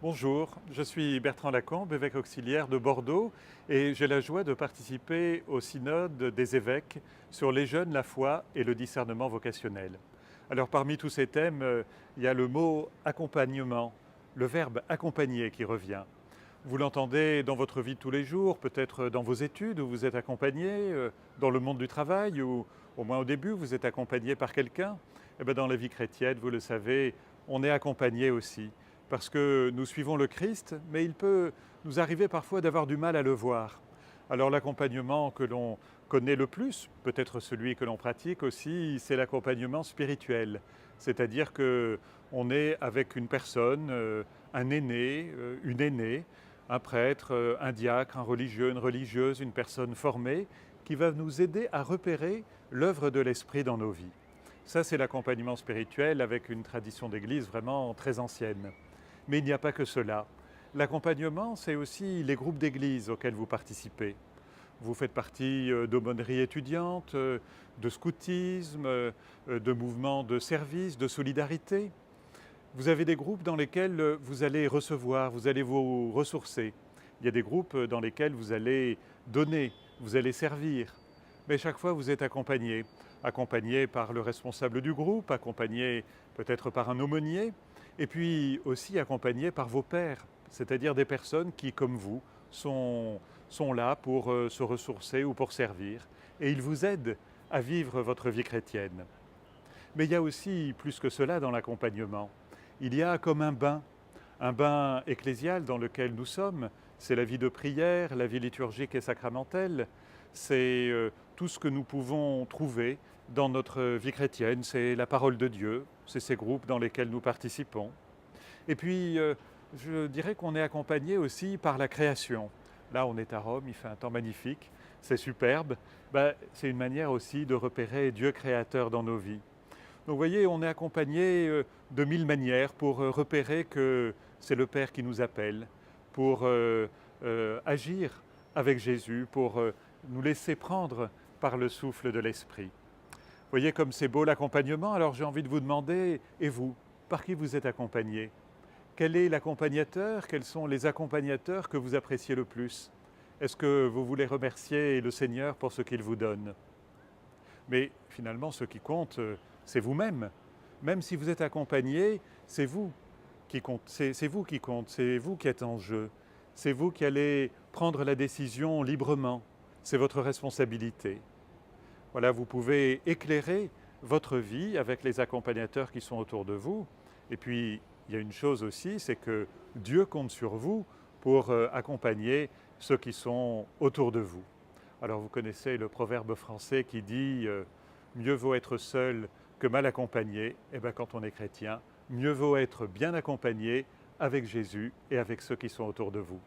Bonjour, je suis Bertrand Lacombe, évêque auxiliaire de Bordeaux et j'ai la joie de participer au synode des évêques sur les jeunes, la foi et le discernement vocationnel. Alors parmi tous ces thèmes, il y a le mot accompagnement, le verbe accompagner qui revient. Vous l'entendez dans votre vie de tous les jours, peut-être dans vos études où vous êtes accompagné, dans le monde du travail ou au moins au début vous êtes accompagné par quelqu'un. Et bien dans la vie chrétienne, vous le savez, on est accompagné aussi parce que nous suivons le Christ, mais il peut nous arriver parfois d'avoir du mal à le voir. Alors l'accompagnement que l'on connaît le plus, peut-être celui que l'on pratique aussi, c'est l'accompagnement spirituel. C'est-à-dire que on est avec une personne, un aîné, une aînée, un prêtre, un diacre, un religieux, une religieuse, une personne formée, qui va nous aider à repérer l'œuvre de l'Esprit dans nos vies. Ça, c'est l'accompagnement spirituel avec une tradition d'Église vraiment très ancienne. Mais il n'y a pas que cela. L'accompagnement, c'est aussi les groupes d'Église auxquels vous participez. Vous faites partie d'aumôneries étudiantes, de scoutisme, de mouvements de service, de solidarité. Vous avez des groupes dans lesquels vous allez recevoir, vous allez vous ressourcer. Il y a des groupes dans lesquels vous allez donner, vous allez servir. Mais chaque fois, vous êtes accompagné. Accompagné par le responsable du groupe, accompagné peut-être par un aumônier, et puis aussi accompagné par vos pairs, c'est-à-dire des personnes qui, comme vous, sont là pour se ressourcer ou pour servir. Et ils vous aident à vivre votre vie chrétienne. Mais il y a aussi plus que cela dans l'accompagnement. Il y a comme un bain ecclésial dans lequel nous sommes. C'est la vie de prière, la vie liturgique et sacramentelle. C'est tout ce que nous pouvons trouver dans notre vie chrétienne. C'est la parole de Dieu, c'est ces groupes dans lesquels nous participons. Et puis, je dirais qu'on est accompagné aussi par la création. Là, on est à Rome, il fait un temps magnifique, c'est superbe. C'est une manière aussi de repérer Dieu créateur dans nos vies. Donc vous voyez, on est accompagné de mille manières pour repérer que c'est le Père qui nous appelle, pour agir avec Jésus, pour nous laisser prendre par le souffle de l'Esprit. Vous voyez comme c'est beau l'accompagnement, alors j'ai envie de vous demander, et vous, par qui vous êtes accompagné? Quel est l'accompagnateur? Quels sont les accompagnateurs que vous appréciez le plus? Est-ce que vous voulez remercier le Seigneur pour ce qu'il vous donne? Mais finalement, ce qui compte, c'est vous-même. Même si vous êtes accompagné, c'est vous qui compte, c'est vous qui compte, c'est vous qui êtes en jeu. C'est vous qui allez prendre la décision librement. C'est votre responsabilité. Voilà, vous pouvez éclairer votre vie avec les accompagnateurs qui sont autour de vous. Et puis, il y a une chose aussi, c'est que Dieu compte sur vous pour accompagner ceux qui sont autour de vous. Alors vous connaissez le proverbe français qui dit mieux vaut être seul que mal accompagné. Et bien quand on est chrétien, mieux vaut être bien accompagné avec Jésus et avec ceux qui sont autour de vous.